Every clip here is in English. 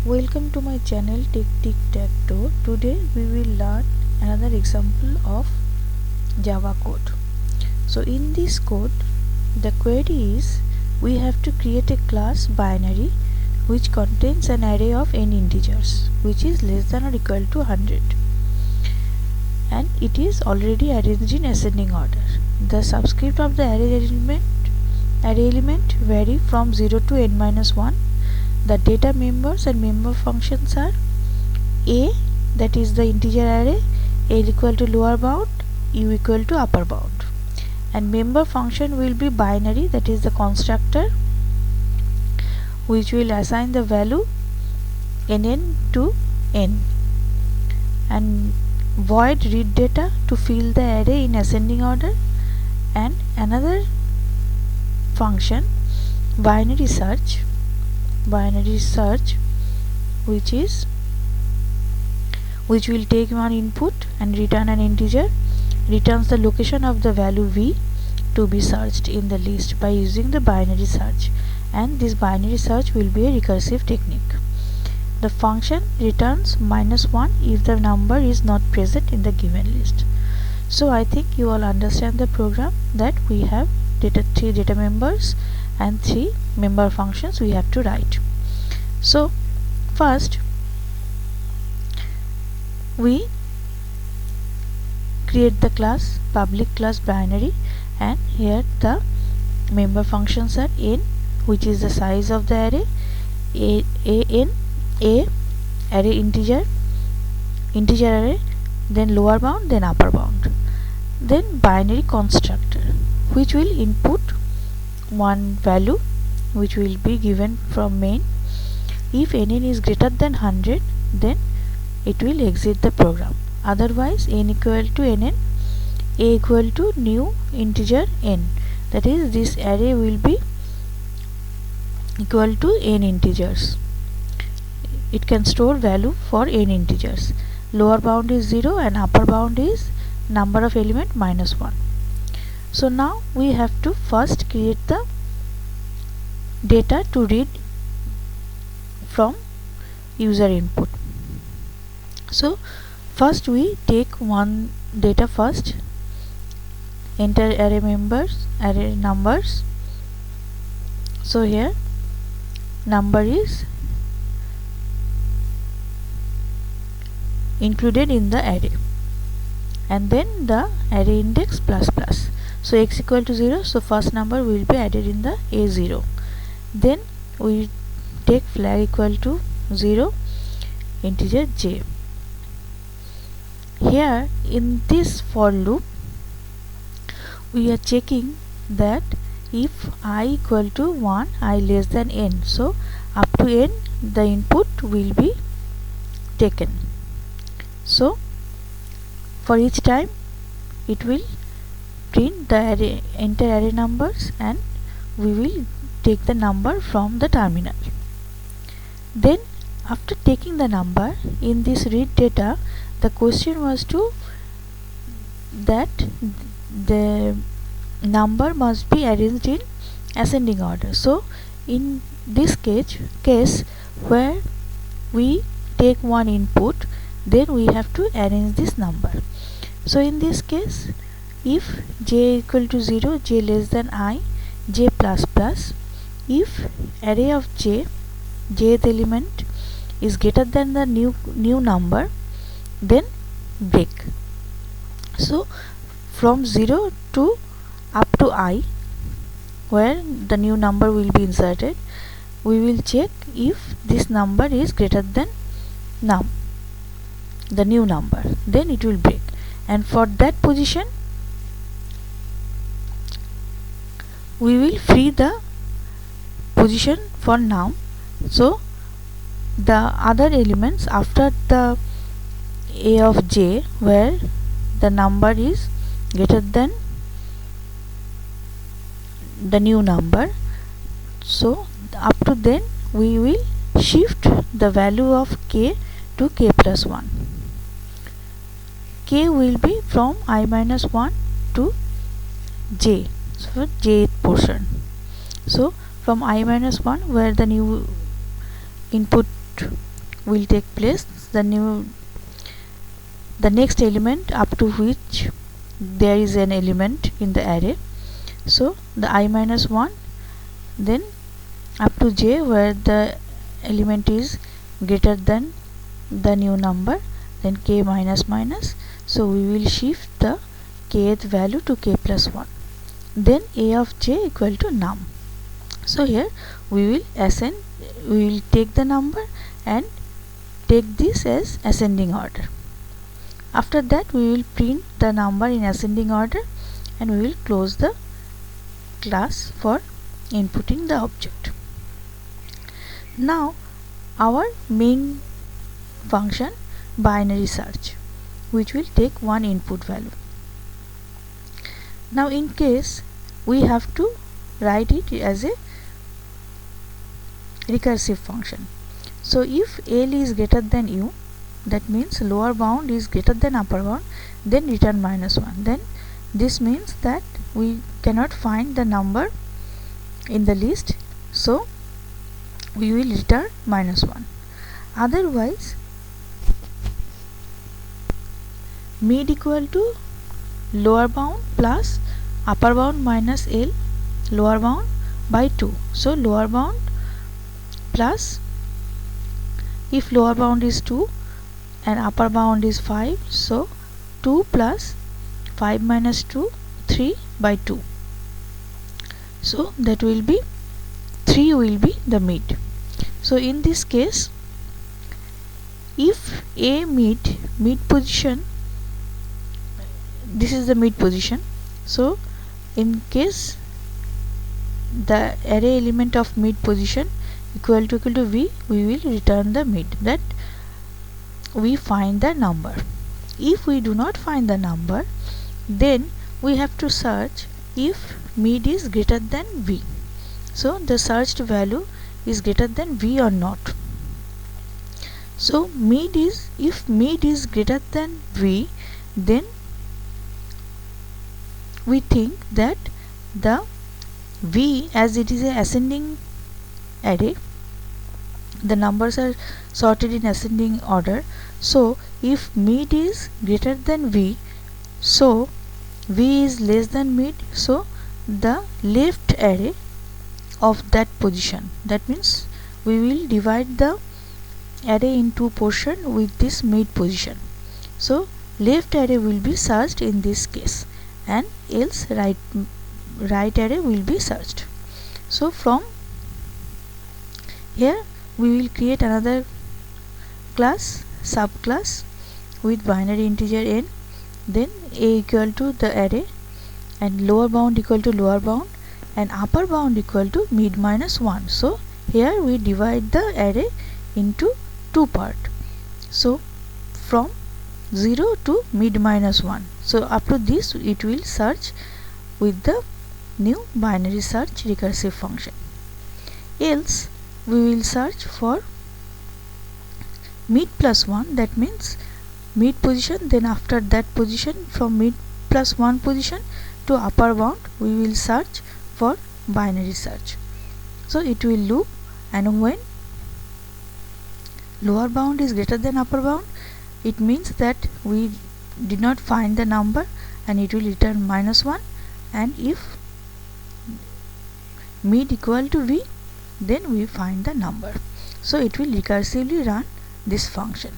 Welcome to my channel Tic-Tac-Toe. Today we will learn another example of Java code. So in this code, the query is we have to create a class binary which contains an array of n integers which is less than or equal to 100, and it is already arranged in ascending order. The subscript of the array element vary from 0 to n-1. The data members and member functions are a, that is the integer array, l equal to lower bound, u equal to upper bound, and member function will be binary, that is the constructor, which will assign the value nn to n, and void read data to fill the array in ascending order, and another function binary search which will take one input and return an integer, returns the location of the value v to be searched in the list by using the binary search, and this binary search will be a recursive technique. The function returns -1 if the number is not present in the given list. So I think you all understand the program, that we have three data members and 3 member functions we have to write. So first we create the class, public class binary, and here the member functions are n, which is the size of the array, a array integer array, then lower bound, then upper bound, then binary constructor which will input one value which will be given from main. If nn is greater than 100, then it will exit the program. Otherwise, n equal to nn, a equal to new integer n, that is this array will be equal to n integers. It can store value for n integers. Lower bound is 0 and upper bound is number of element -1. So now we have to first create the data to read from user input. So first we take one data first, enter array numbers. So here number is included in the array, and then the array index plus plus. So x equal to 0, so first number will be added in the A0. Then we take flag equal to 0, integer j. Here in this for loop we are checking that if I equal to 1, I less than n, so up to n the input will be taken. So for each time it will print the array, enter array numbers, and we will take the number from the terminal. Then after taking the number in this read data, the question was that the number must be arranged in ascending order. So in this case where we take one input, then we have to arrange this number. So in this case, if j equal to 0, j less than I, j plus plus, if array of jth element is greater than the new number, then break. So from 0 to up to I, where the new number will be inserted, we will check if this number is greater than the new number, then it will break. And for that position we will free the position for num. So the other elements after the a of j, where the number is greater than the new number, so up to then we will shift the value of k to k plus 1. K will be from I-1 to j, so jth portion. So from I-1, where the new input will take place, the next element up to which there is an element in the array. So the I minus 1, then up to j where the element is greater than the new number, then k minus minus. So we will shift the kth value to k plus 1, then a of j equal to num. So here we will take the number and take this as ascending order. After that we will print the number in ascending order, and we will close the class for inputting the object. Now our main function binary search, which will take one input value. Now in case we have to write it as a recursive function. So if L is greater than U, that means lower bound is greater than upper bound, then return minus 1. Then this means that we cannot find the number in the list, so we will return minus 1. Otherwise, mid equal to lower bound plus upper bound minus L lower bound by 2. So lower bound plus, if lower bound is 2 and upper bound is 5, so 2 plus 5 minus 2, 3 by 2. So that will be 3 will be the mid. So in this case, if a mid position, this is the mid position, so in case the array element of mid position equal to v, we will return the mid, that we find the number. If we do not find the number, then we have to search if mid is greater than v. So the searched value is greater than v or not. So if mid is greater than v, then we think that the v, as it is a ascending array, the numbers are sorted in ascending order. So if mid is greater than v, so v is less than mid, so the left array of that position, that means we will divide the array in two portions with this mid position. So left array will be searched in this case, and else right array will be searched. So from here we will create another class, subclass, with binary integer n, then a equal to the array, and lower bound equal to lower bound, and upper bound equal to mid minus 1. So here we divide the array into two parts, so from 0 to mid minus 1. So up to this it will search with the new binary search recursive function. Else we will search for mid plus 1, that means mid position, then after that position from mid plus 1 position to upper bound we will search for binary search. So it will loop, and when lower bound is greater than upper bound, it means that we did not find the number, and it will return minus 1, and if mid equal to v, then we find the number. So it will recursively run this function.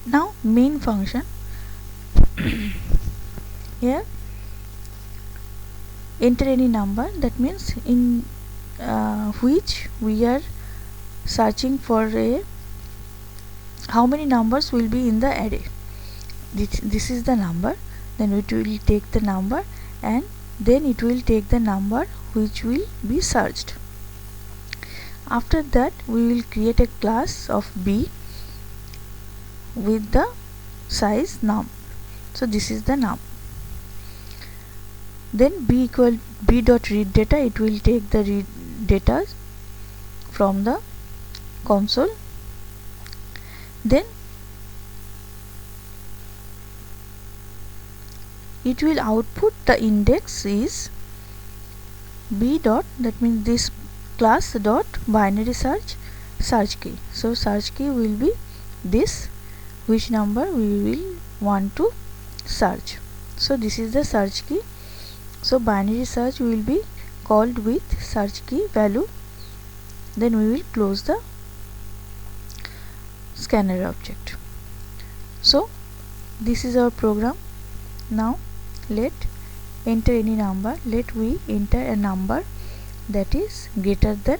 Now main function, here enter any number, that means in which we are searching for how many numbers will be in the array. This is the number, then it will take the number, and then it will take the number which will be searched. After that we will create a class of b with the size num. So this is the num. Then b dot read data, it will take the read data from the console. Then it will output the index is b dot, that means this class dot binary search search key. So search key will be this, which number we will want to search. So this is the search key. So binary search will be called with search key value. Then we will close the scanner object. So this is our program. Now let enter any number. Let we enter a number that is greater than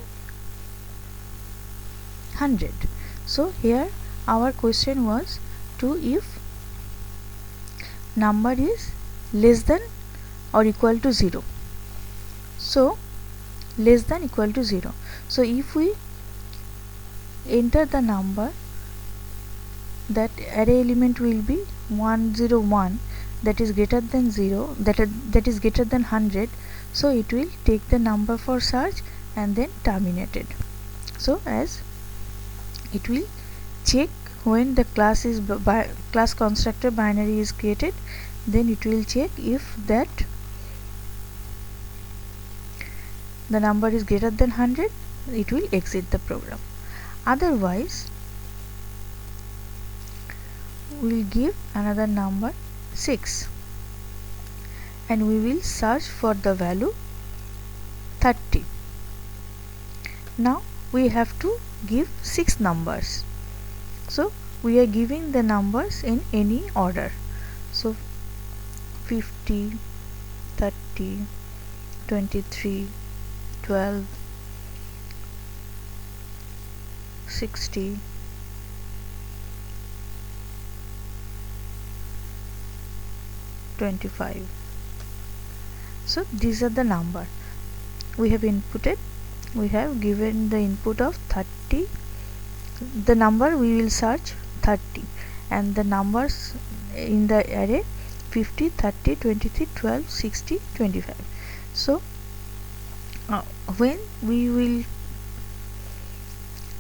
100. So here our question was to if number is less than or equal to 0. So less than equal to 0. So if we enter the number, that array element will be 101, that is greater than 0, that is greater than 100. So it will take the number for search and then terminate it. So as it will check when the class constructor binary is created, then it will check if that the number is greater than 100, it will exit the program. Otherwise we will give another number 6 and we will search for the value 30. Now we have to give 6 numbers. So we are giving the numbers in any order. So 50, 30, 23, 12, 60, 25. So these are the number we have inputted. We have given the input of 30. The number we will search 30, and the numbers in the array 50, 30, 23, 12, 60, 25. So when we will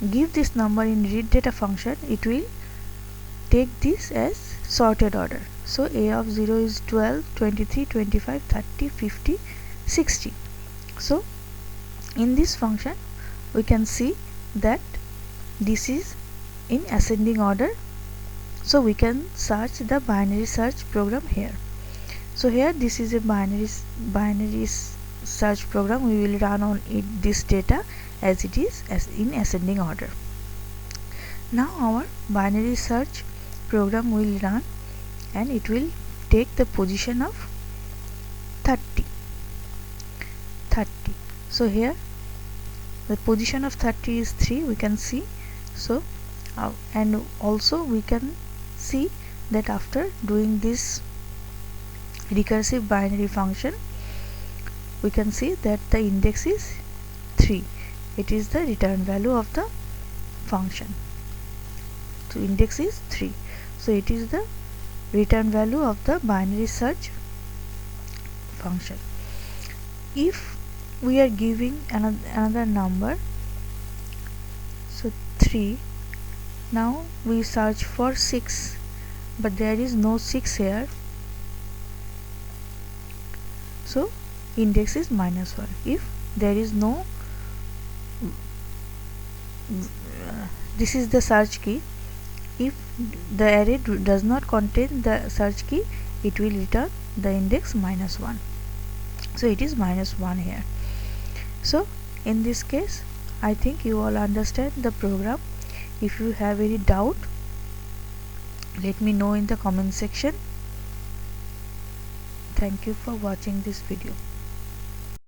give this number in readdata function, it will take this as sorted order. So a of 0 is 12, 23, 25, 30, 50, 60. So in this function we can see that this is in ascending order. So we can search the binary search program here. So here this is a binary search program. We will run on this data as it is in ascending order. Now our binary search program will run and it will take the position of 30. So here the position of 30 is 3, we can see. So and also we can see that after doing this recursive binary function, we can see that the index is 3. It is the return value of the function. So index is 3. So it is the return value of the binary search function. If we are giving another number, so 3, now we search for 6, but there is no 6 here, so index is -1. If there is no this is the search key. If the array does not contain the search key, it will return the index -1. So it is -1 here. So in this case, I think you all understand the program. If you have any doubt, let me know in the comment section. Thank you for watching this video.